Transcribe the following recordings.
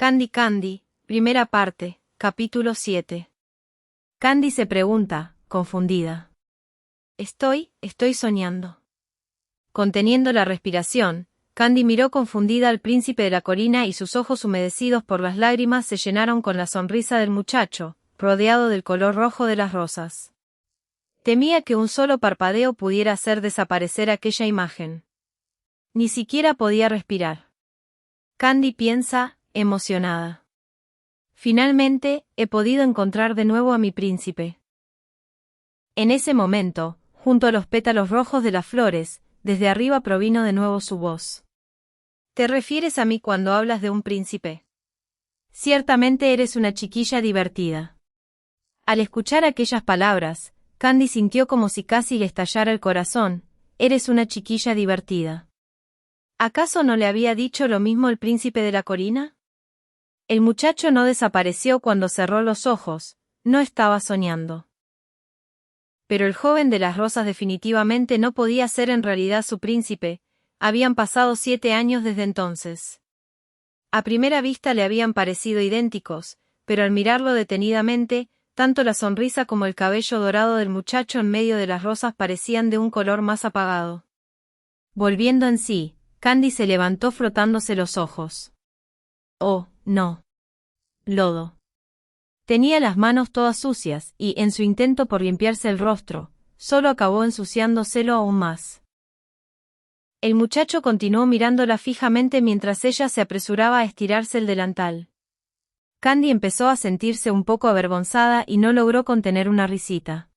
Candy Candy, primera parte, capítulo 7. Candy se pregunta, confundida. Estoy soñando. Conteniendo la respiración, Candy miró confundida al príncipe de la colina y sus ojos humedecidos por las lágrimas se llenaron con la sonrisa del muchacho, rodeado del color rojo de las rosas. Temía que un solo parpadeo pudiera hacer desaparecer aquella imagen. Ni siquiera podía respirar. Candy piensa, emocionada. Finalmente, he podido encontrar de nuevo a mi príncipe. En ese momento, junto a los pétalos rojos de las flores, desde arriba provino de nuevo su voz. ¿Te refieres a mí cuando hablas de un príncipe? Ciertamente eres una chiquilla divertida. Al escuchar aquellas palabras, Candy sintió como si casi le estallara el corazón. Eres una chiquilla divertida. ¿Acaso no le había dicho lo mismo el príncipe de la colina? El muchacho no desapareció cuando cerró los ojos, no estaba soñando. Pero el joven de las rosas definitivamente no podía ser en realidad su príncipe, habían pasado 7 años desde entonces. A primera vista le habían parecido idénticos, pero al mirarlo detenidamente, tanto la sonrisa como el cabello dorado del muchacho en medio de las rosas parecían de un color más apagado. Volviendo en sí, Candy se levantó frotándose los ojos. Oh, no. Lodo. Tenía las manos todas sucias y, en su intento por limpiarse el rostro, solo acabó ensuciándoselo aún más. El muchacho continuó mirándola fijamente mientras ella se apresuraba a estirarse el delantal. Candy empezó a sentirse un poco avergonzada y no logró contener una risita.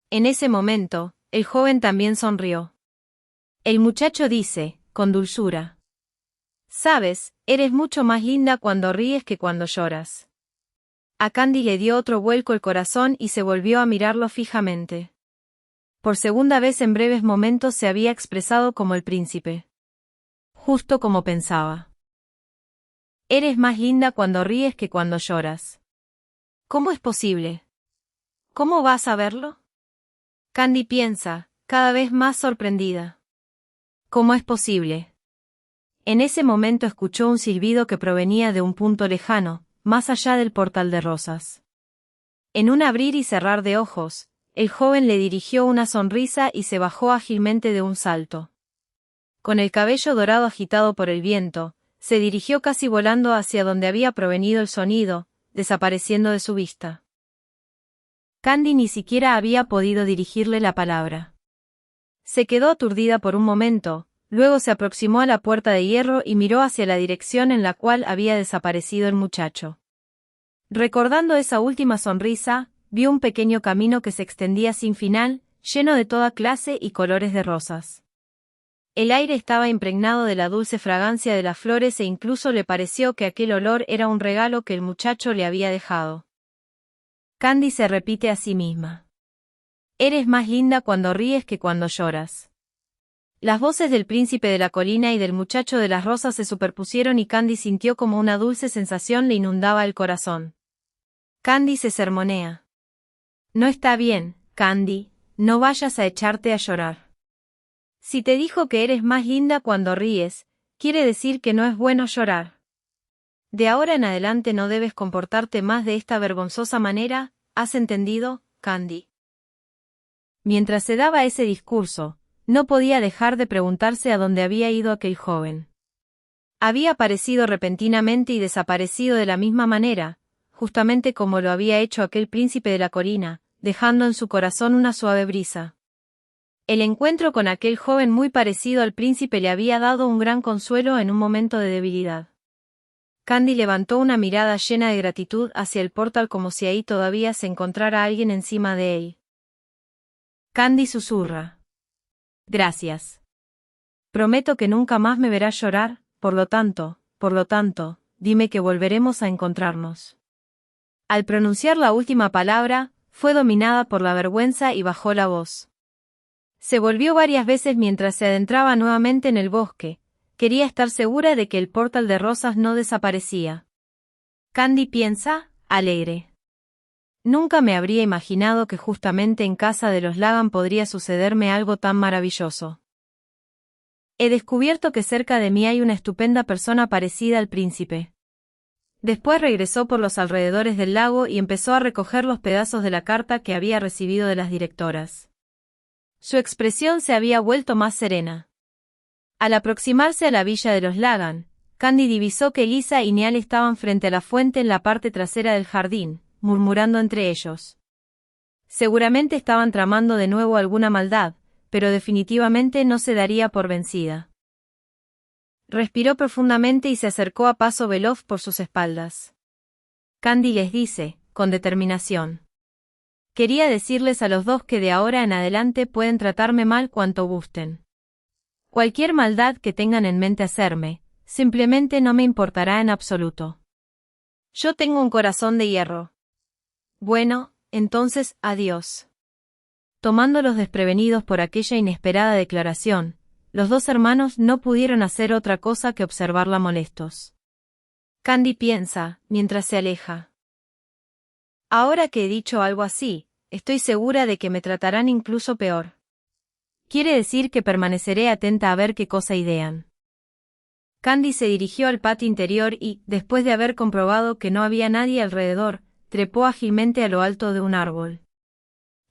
En ese momento, el joven también sonrió. El muchacho dice, con dulzura: «Sabes, eres mucho más linda cuando ríes que cuando lloras». A Candy le dio otro vuelco el corazón y se volvió a mirarlo fijamente. Por segunda vez en breves momentos se había expresado como el príncipe. Justo como pensaba. Eres más linda cuando ríes que cuando lloras. ¿Cómo es posible? ¿Cómo vas a verlo? Candy piensa, cada vez más sorprendida. ¿Cómo es posible? En ese momento escuchó un silbido que provenía de un punto lejano, más allá del portal de rosas. En un abrir y cerrar de ojos, el joven le dirigió una sonrisa y se bajó ágilmente de un salto. Con el cabello dorado agitado por el viento, se dirigió casi volando hacia donde había provenido el sonido, desapareciendo de su vista. Candy ni siquiera había podido dirigirle la palabra. Se quedó aturdida por un momento, luego se aproximó a la puerta de hierro y miró hacia la dirección en la cual había desaparecido el muchacho. Recordando esa última sonrisa, vio un pequeño camino que se extendía sin final, lleno de toda clase y colores de rosas. El aire estaba impregnado de la dulce fragancia de las flores e incluso le pareció que aquel olor era un regalo que el muchacho le había dejado. Candy se repite a sí misma. Eres más linda cuando ríes que cuando lloras. Las voces del príncipe de la colina y del muchacho de las rosas se superpusieron y Candy sintió como una dulce sensación le inundaba el corazón. Candy se sermonea. No está bien, Candy, no vayas a echarte a llorar. Si te dijo que eres más linda cuando ríes, quiere decir que no es bueno llorar. De ahora en adelante no debes comportarte más de esta vergonzosa manera, ¿has entendido, Candy? Mientras se daba ese discurso, no podía dejar de preguntarse a dónde había ido aquel joven. Había aparecido repentinamente y desaparecido de la misma manera, justamente como lo había hecho aquel príncipe de la colina, dejando en su corazón una suave brisa. El encuentro con aquel joven muy parecido al príncipe le había dado un gran consuelo en un momento de debilidad. Candy levantó una mirada llena de gratitud hacia el portal como si ahí todavía se encontrara alguien encima de él. Candy susurra. Gracias. Prometo que nunca más me verás llorar, por lo tanto, dime que volveremos a encontrarnos. Al pronunciar la última palabra, fue dominada por la vergüenza y bajó la voz. Se volvió varias veces mientras se adentraba nuevamente en el bosque, quería estar segura de que el portal de rosas no desaparecía. Candy piensa, alegre. Nunca me habría imaginado que justamente en casa de los Lagan podría sucederme algo tan maravilloso. He descubierto que cerca de mí hay una estupenda persona parecida al príncipe. Después regresó por los alrededores del lago y empezó a recoger los pedazos de la carta que había recibido de las directoras. Su expresión se había vuelto más serena. Al aproximarse a la villa de los Lagan, Candy divisó que Lisa y Neal estaban frente a la fuente en la parte trasera del jardín, murmurando entre ellos. Seguramente estaban tramando de nuevo alguna maldad, pero definitivamente no se daría por vencida. Respiró profundamente y se acercó a paso veloz por sus espaldas. Candy les dice, con determinación. Quería decirles a los dos que de ahora en adelante pueden tratarme mal cuanto gusten. Cualquier maldad que tengan en mente hacerme, simplemente no me importará en absoluto. Yo tengo un corazón de hierro. Bueno, entonces, adiós. Tomándolos desprevenidos por aquella inesperada declaración, los dos hermanos no pudieron hacer otra cosa que observarla molestos. Candy piensa, mientras se aleja. Ahora que he dicho algo así, estoy segura de que me tratarán incluso peor. Quiere decir que permaneceré atenta a ver qué cosa idean. Candy se dirigió al patio interior y, después de haber comprobado que no había nadie alrededor, trepó ágilmente a lo alto de un árbol.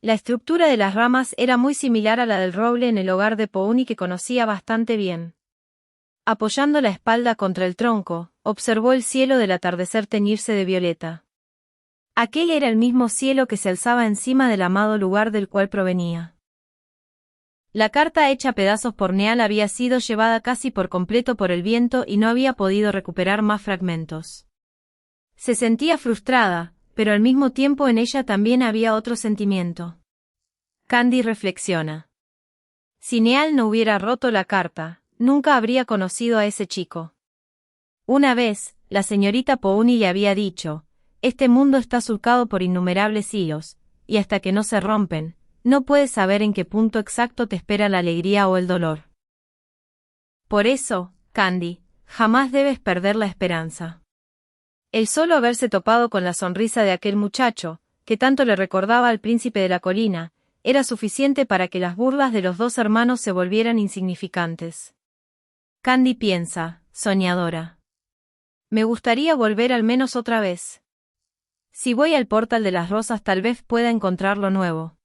La estructura de las ramas era muy similar a la del roble en el hogar de Pouni que conocía bastante bien. Apoyando la espalda contra el tronco, observó el cielo del atardecer teñirse de violeta. Aquel era el mismo cielo que se alzaba encima del amado lugar del cual provenía. La carta hecha pedazos por Neal había sido llevada casi por completo por el viento y no había podido recuperar más fragmentos. Se sentía frustrada, pero al mismo tiempo en ella también había otro sentimiento. Candy reflexiona. Si Neal no hubiera roto la carta, nunca habría conocido a ese chico. Una vez, la señorita Pouni le había dicho, este mundo está surcado por innumerables hilos, y hasta que no se rompen, no puedes saber en qué punto exacto te espera la alegría o el dolor. Por eso, Candy, jamás debes perder la esperanza. El solo haberse topado con la sonrisa de aquel muchacho, que tanto le recordaba al príncipe de la colina, era suficiente para que las burlas de los dos hermanos se volvieran insignificantes. Candy piensa, soñadora. Me gustaría volver al menos otra vez. Si voy al portal de las rosas tal vez pueda encontrar lo nuevo.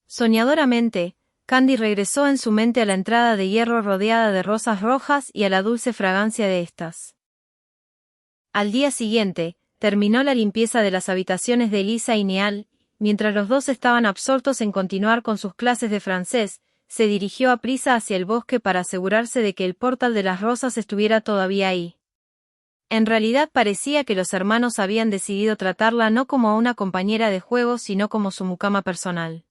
Soñadoramente, Candy regresó en su mente a la entrada de hierro rodeada de rosas rojas y a la dulce fragancia de estas. Al día siguiente, terminó la limpieza de las habitaciones de Lisa y Neal, mientras los dos estaban absortos en continuar con sus clases de francés, se dirigió a prisa hacia el bosque para asegurarse de que el portal de las rosas estuviera todavía ahí. En realidad parecía que los hermanos habían decidido tratarla no como a una compañera de juego sino como su mucama personal.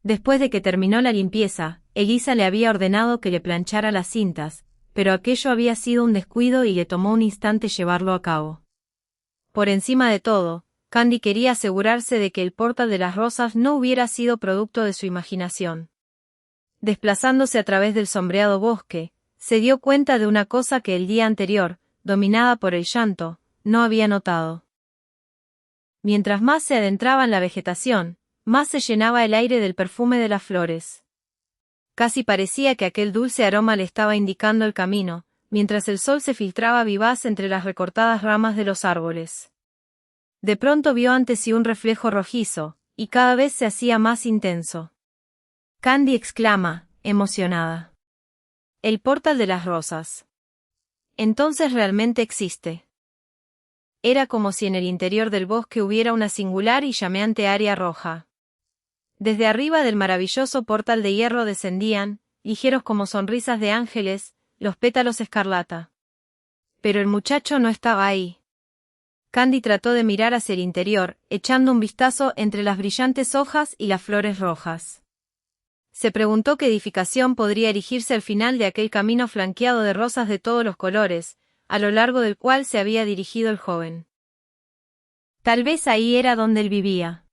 Después de que terminó la limpieza, Elisa le había ordenado que le planchara las cintas, pero aquello había sido un descuido y le tomó un instante llevarlo a cabo. Por encima de todo, Candy quería asegurarse de que el portal de las rosas no hubiera sido producto de su imaginación. Desplazándose a través del sombreado bosque, se dio cuenta de una cosa que el día anterior, dominada por el llanto, no había notado. Mientras más se adentraba en la vegetación, más se llenaba el aire del perfume de las flores. Casi parecía que aquel dulce aroma le estaba indicando el camino, mientras el sol se filtraba vivaz entre las recortadas ramas de los árboles. De pronto vio ante sí un reflejo rojizo, y cada vez se hacía más intenso. Candy exclama, emocionada. El portal de las rosas. Entonces realmente existe. Era como si en el interior del bosque hubiera una singular y llameante área roja. Desde arriba del maravilloso portal de hierro descendían, ligeros como sonrisas de ángeles, los pétalos escarlata. Pero el muchacho no estaba ahí. Candy trató de mirar hacia el interior, echando un vistazo entre las brillantes hojas y las flores rojas. Se preguntó qué edificación podría erigirse al final de aquel camino flanqueado de rosas de todos los colores, a lo largo del cual se había dirigido el joven. Tal vez ahí era donde él vivía.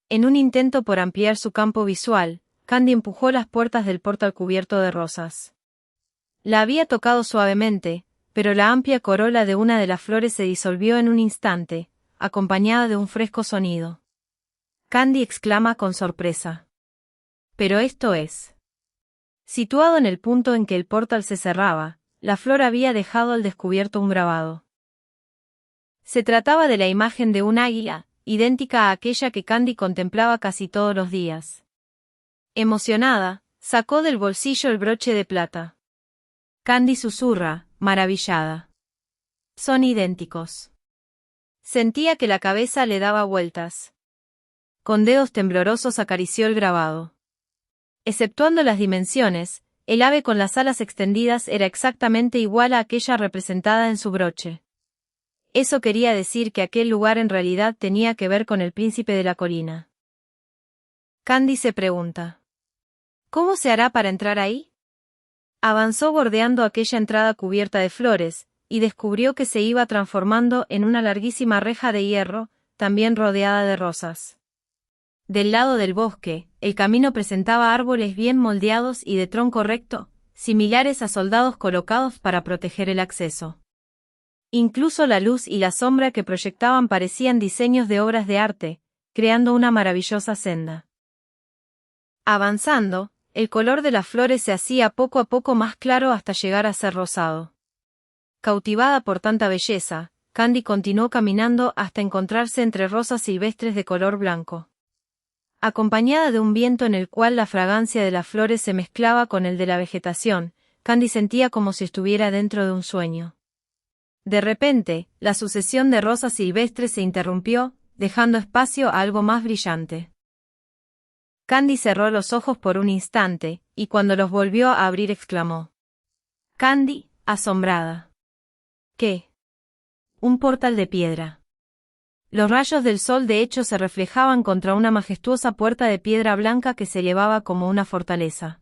En un intento por ampliar su campo visual, Candy empujó las puertas del portal cubierto de rosas. La había tocado suavemente, pero la amplia corola de una de las flores se disolvió en un instante, acompañada de un fresco sonido. Candy exclama con sorpresa. Pero esto es. Situado en el punto en que el portal se cerraba, la flor había dejado al descubierto un grabado. Se trataba de la imagen de un águila, idéntica a aquella que Candy contemplaba casi todos los días. Emocionada, sacó del bolsillo el broche de plata. Candy susurra, maravillada. Son idénticos. Sentía que la cabeza le daba vueltas. Con dedos temblorosos acarició el grabado. Exceptuando las dimensiones, el ave con las alas extendidas era exactamente igual a aquella representada en su broche. Eso quería decir que aquel lugar en realidad tenía que ver con el príncipe de la colina. Candy se pregunta: ¿cómo se hará para entrar ahí? Avanzó bordeando aquella entrada cubierta de flores, y descubrió que se iba transformando en una larguísima reja de hierro, también rodeada de rosas. Del lado del bosque, el camino presentaba árboles bien moldeados y de tronco recto, similares a soldados colocados para proteger el acceso. Incluso la luz y la sombra que proyectaban parecían diseños de obras de arte, creando una maravillosa senda. Avanzando, el color de las flores se hacía poco a poco más claro hasta llegar a ser rosado. Cautivada por tanta belleza, Candy continuó caminando hasta encontrarse entre rosas silvestres de color blanco. Acompañada de un viento en el cual la fragancia de las flores se mezclaba con el de la vegetación, Candy sentía como si estuviera dentro de un sueño. De repente, la sucesión de rosas silvestres se interrumpió, dejando espacio a algo más brillante. Candy cerró los ojos por un instante, y cuando los volvió a abrir exclamó. Candy, asombrada. ¿Qué? Un portal de piedra. Los rayos del sol de hecho se reflejaban contra una majestuosa puerta de piedra blanca que se elevaba como una fortaleza.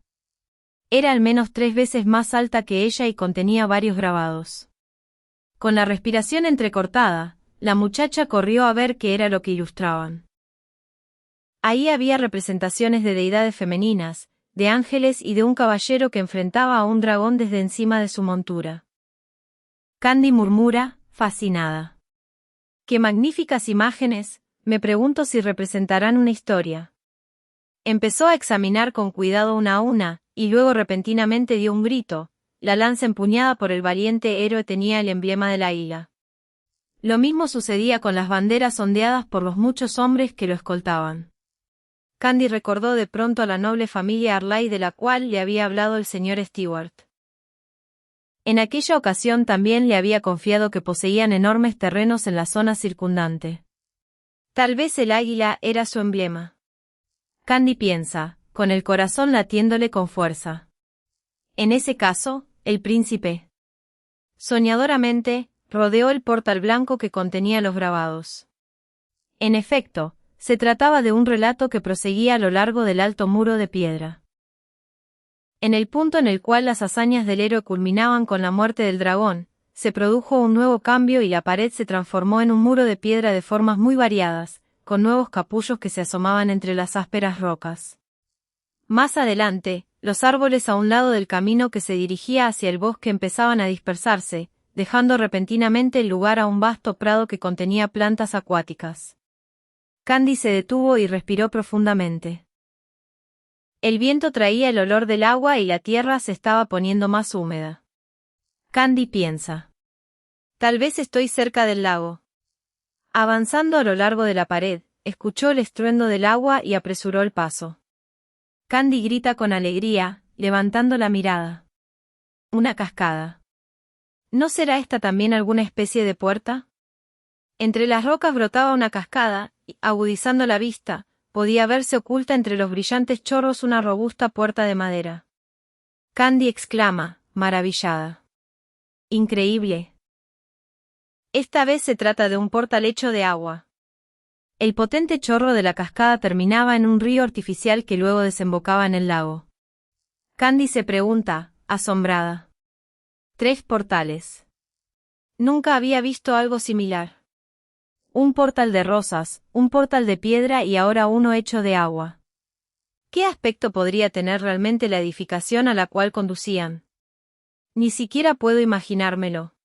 Era al menos 3 veces más alta que ella y contenía varios grabados. Con la respiración entrecortada, la muchacha corrió a ver qué era lo que ilustraban. Ahí había representaciones de deidades femeninas, de ángeles y de un caballero que enfrentaba a un dragón desde encima de su montura. Candy murmura, fascinada. ¡Qué magníficas imágenes! Me pregunto si representarán una historia. Empezó a examinar con cuidado una a una, y luego repentinamente dio un grito. La lanza empuñada por el valiente héroe tenía el emblema del águila. Lo mismo sucedía con las banderas ondeadas por los muchos hombres que lo escoltaban. Candy recordó de pronto a la noble familia Arlay de la cual le había hablado el señor Stewart. En aquella ocasión también le había confiado que poseían enormes terrenos en la zona circundante. Tal vez el águila era su emblema. Candy piensa, con el corazón latiéndole con fuerza. En ese caso, el príncipe. Soñadoramente, rodeó el portal blanco que contenía los grabados. En efecto, se trataba de un relato que proseguía a lo largo del alto muro de piedra. En el punto en el cual las hazañas del héroe culminaban con la muerte del dragón, se produjo un nuevo cambio y la pared se transformó en un muro de piedra de formas muy variadas, con nuevos capullos que se asomaban entre las ásperas rocas. Más adelante, los árboles a un lado del camino que se dirigía hacia el bosque empezaban a dispersarse, dejando repentinamente el lugar a un vasto prado que contenía plantas acuáticas. Candy se detuvo y respiró profundamente. El viento traía el olor del agua y la tierra se estaba poniendo más húmeda. Candy piensa. Tal vez estoy cerca del lago. Avanzando a lo largo de la pared, escuchó el estruendo del agua y apresuró el paso. Candy grita con alegría, levantando la mirada. Una cascada. ¿No será esta también alguna especie de puerta? Entre las rocas brotaba una cascada, y, agudizando la vista, podía verse oculta entre los brillantes chorros una robusta puerta de madera. Candy exclama, maravillada. Increíble. Esta vez se trata de un portal hecho de agua. El potente chorro de la cascada terminaba en un río artificial que luego desembocaba en el lago. Candy se pregunta, asombrada. 3 portales. Nunca había visto algo similar. Un portal de rosas, un portal de piedra y ahora uno hecho de agua. ¿Qué aspecto podría tener realmente la edificación a la cual conducían? Ni siquiera puedo imaginármelo.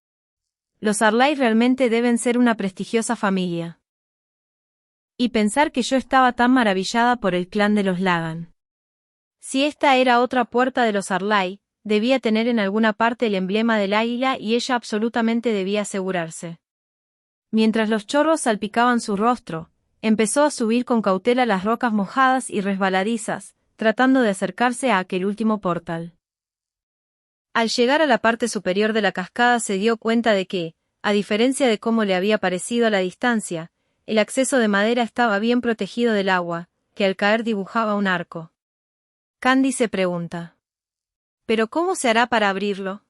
Los Arlay realmente deben ser una prestigiosa familia. Y pensar que yo estaba tan maravillada por el clan de los Lagan. Si esta era otra puerta de los Arlay, debía tener en alguna parte el emblema del águila y ella absolutamente debía asegurarse. Mientras los chorros salpicaban su rostro, empezó a subir con cautela las rocas mojadas y resbaladizas, tratando de acercarse a aquel último portal. Al llegar a la parte superior de la cascada se dio cuenta de que, a diferencia de cómo le había parecido a la distancia, el acceso de madera estaba bien protegido del agua, que al caer dibujaba un arco. Candy se pregunta: ¿pero cómo se hará para abrirlo?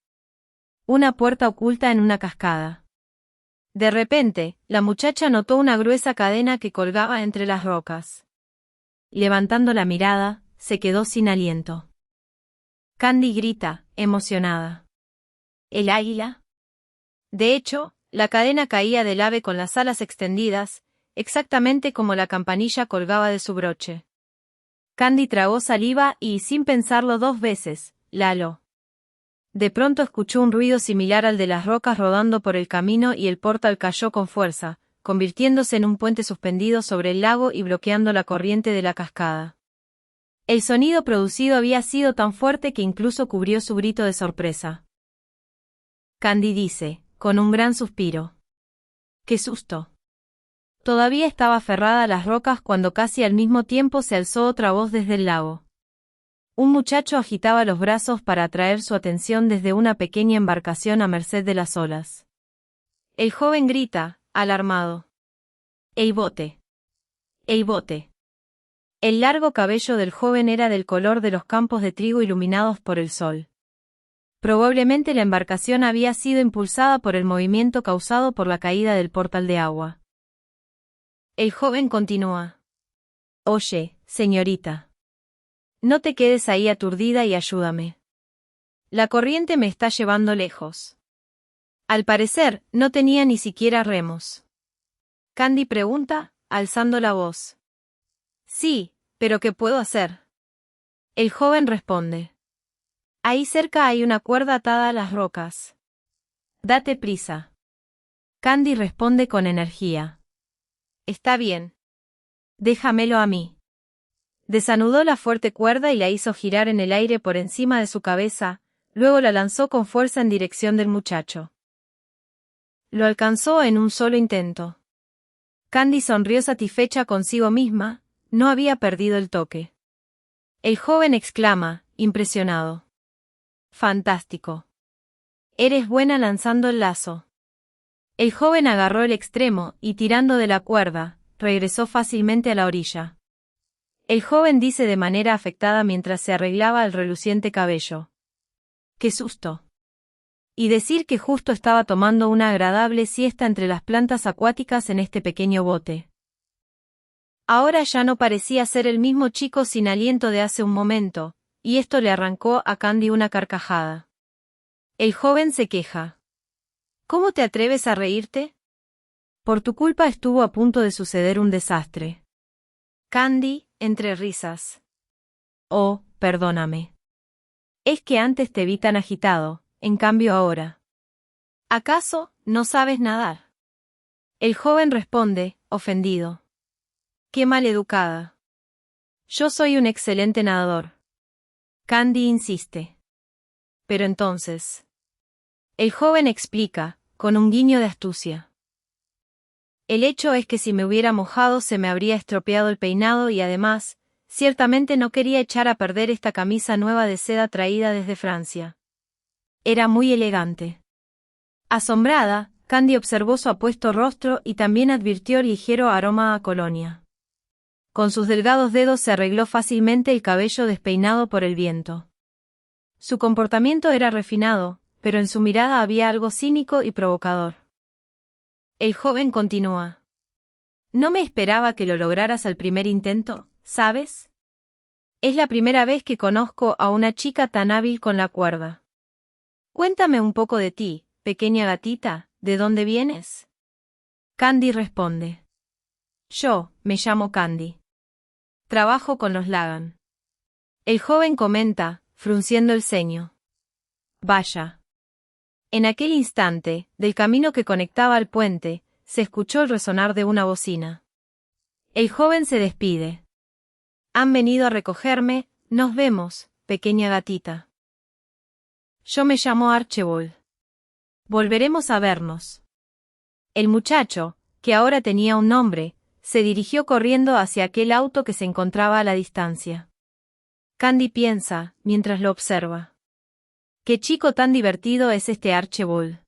Una puerta oculta en una cascada. De repente, la muchacha notó una gruesa cadena que colgaba entre las rocas. Levantando la mirada, se quedó sin aliento. Candy grita, emocionada: ¿el águila? De hecho, la cadena caía del ave con las alas extendidas, exactamente como la campanilla colgaba de su broche. Candy tragó saliva y, sin pensarlo dos veces, la aló. De pronto escuchó un ruido similar al de las rocas rodando por el camino y el portal cayó con fuerza, convirtiéndose en un puente suspendido sobre el lago y bloqueando la corriente de la cascada. El sonido producido había sido tan fuerte que incluso cubrió su grito de sorpresa. Candy dice, con un gran suspiro: ¡qué susto! Todavía estaba aferrada a las rocas cuando casi al mismo tiempo se alzó otra voz desde el lago. Un muchacho agitaba los brazos para atraer su atención desde una pequeña embarcación a merced de las olas. El joven grita, alarmado: ¡ey bote! ¡ey bote! El largo cabello del joven era del color de los campos de trigo iluminados por el sol. Probablemente la embarcación había sido impulsada por el movimiento causado por la caída del portal de agua. El joven continúa: oye, señorita. No te quedes ahí aturdida y ayúdame. La corriente me está llevando lejos. Al parecer, no tenía ni siquiera remos. Candy pregunta, alzando la voz. Sí, pero ¿qué puedo hacer? El joven responde. Ahí cerca hay una cuerda atada a las rocas. Date prisa. Candy responde con energía. Está bien. Déjamelo a mí. Desanudó la fuerte cuerda y la hizo girar en el aire por encima de su cabeza, luego la lanzó con fuerza en dirección del muchacho. Lo alcanzó en un solo intento. Candy sonrió satisfecha consigo misma, no había perdido el toque. El joven exclama, impresionado. Fantástico. Eres buena lanzando el lazo. El joven agarró el extremo y tirando de la cuerda, regresó fácilmente a la orilla. El joven dice de manera afectada mientras se arreglaba el reluciente cabello. ¡Qué susto! Y decir que justo estaba tomando una agradable siesta entre las plantas acuáticas en este pequeño bote. Ahora ya no parecía ser el mismo chico sin aliento de hace un momento, y esto le arrancó a Candy una carcajada. El joven se queja. ¿Cómo te atreves a reírte? Por tu culpa estuvo a punto de suceder un desastre. Candy, entre risas. Oh, perdóname. Es que antes te vi tan agitado, en cambio ahora. ¿Acaso no sabes nadar? El joven responde, ofendido. Qué maleducada. Yo soy un excelente nadador. Candy insiste. Pero entonces. El joven explica, con un guiño de astucia. El hecho es que si me hubiera mojado se me habría estropeado el peinado y además, ciertamente no quería echar a perder esta camisa nueva de seda traída desde Francia. Era muy elegante. Asombrada, Candy observó su apuesto rostro y también advirtió ligero aroma a colonia. Con sus delgados dedos se arregló fácilmente el cabello despeinado por el viento. Su comportamiento era refinado, pero en su mirada había algo cínico y provocador. El joven continúa. No me esperaba que lo lograras al primer intento, ¿sabes? Es la primera vez que conozco a una chica tan hábil con la cuerda. Cuéntame un poco de ti, pequeña gatita, ¿de dónde vienes? Candy responde. Yo, me llamo Candy. Trabajo con los Lagan. El joven comenta, frunciendo el ceño. Vaya. En aquel instante, del camino que conectaba al puente, se escuchó el resonar de una bocina. El joven se despide. Han venido a recogerme, nos vemos, pequeña gatita. Yo me llamo Archibald. Volveremos a vernos. El muchacho, que ahora tenía un nombre, se dirigió corriendo hacia aquel auto que se encontraba a la distancia. Candy piensa, mientras lo observa. Qué chico tan divertido es este Archibald.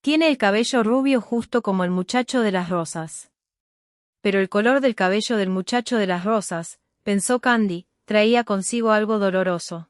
Tiene el cabello rubio justo como el muchacho de las rosas. Pero el color del cabello del muchacho de las rosas, pensó Candy, traía consigo algo doloroso.